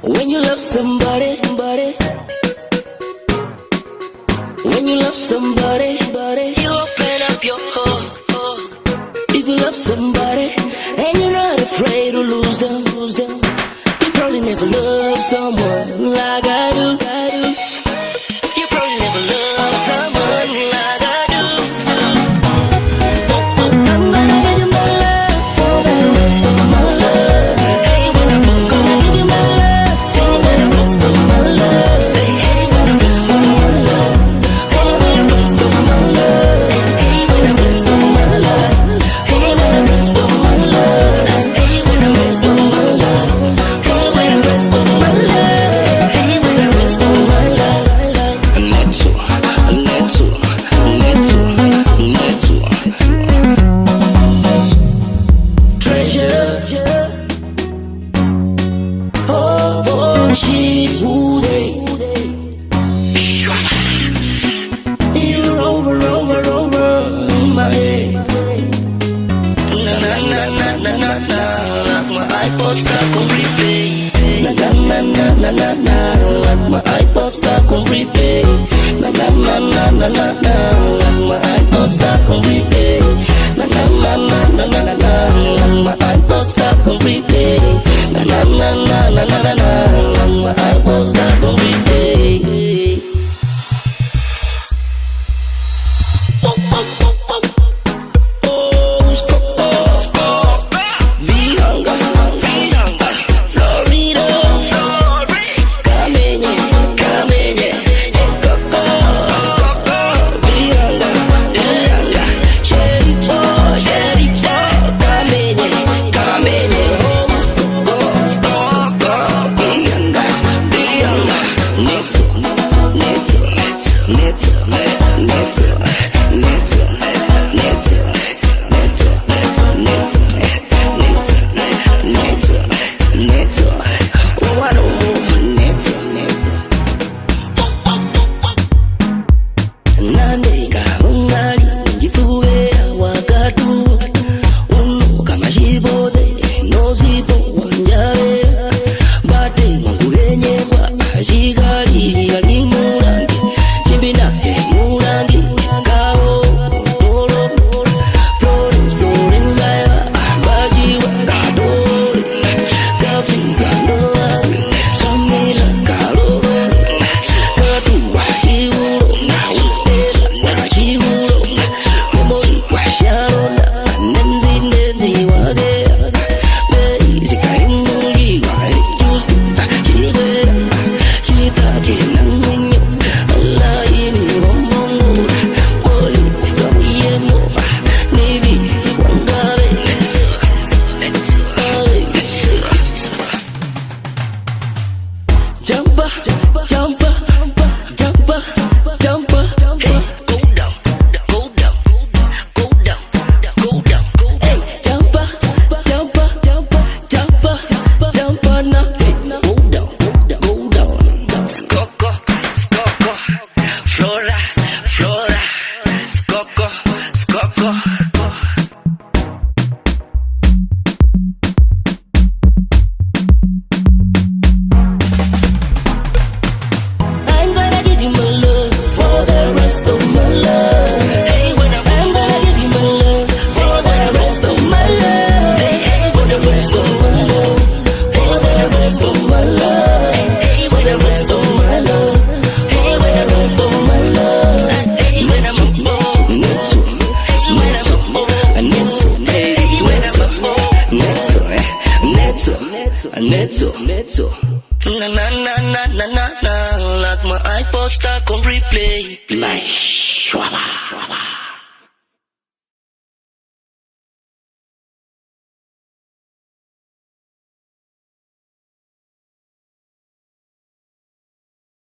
When you love somebody, when you love somebody, you open up your heart. If you love somebody and you're not afraid to lose them, you probably never loved someone like I do. You probably never loved someone like I do. I'm gonna give you my love for the rest of my life. Hey, when I'm gonna give you my love for the rest of my life. Hey, when I'm gonna give you my love for the rest of my life. Hey, for the rest of my life. Hey, for the rest of my life. Hey, for the rest of my life. Hey, for the rest of my life. Hey, for the rest of my life. Treasure, oh, for she who they. You're over in my head. Na, like my iPod stuck on replay. Na, like my iPod stuck on replay. Na, like my iPod stuck on replay. Na, like my iPod stuck on replay. Na, like my iPod stuck on replay. Netto. Na, like my iPod stuck on replay. My shwaba.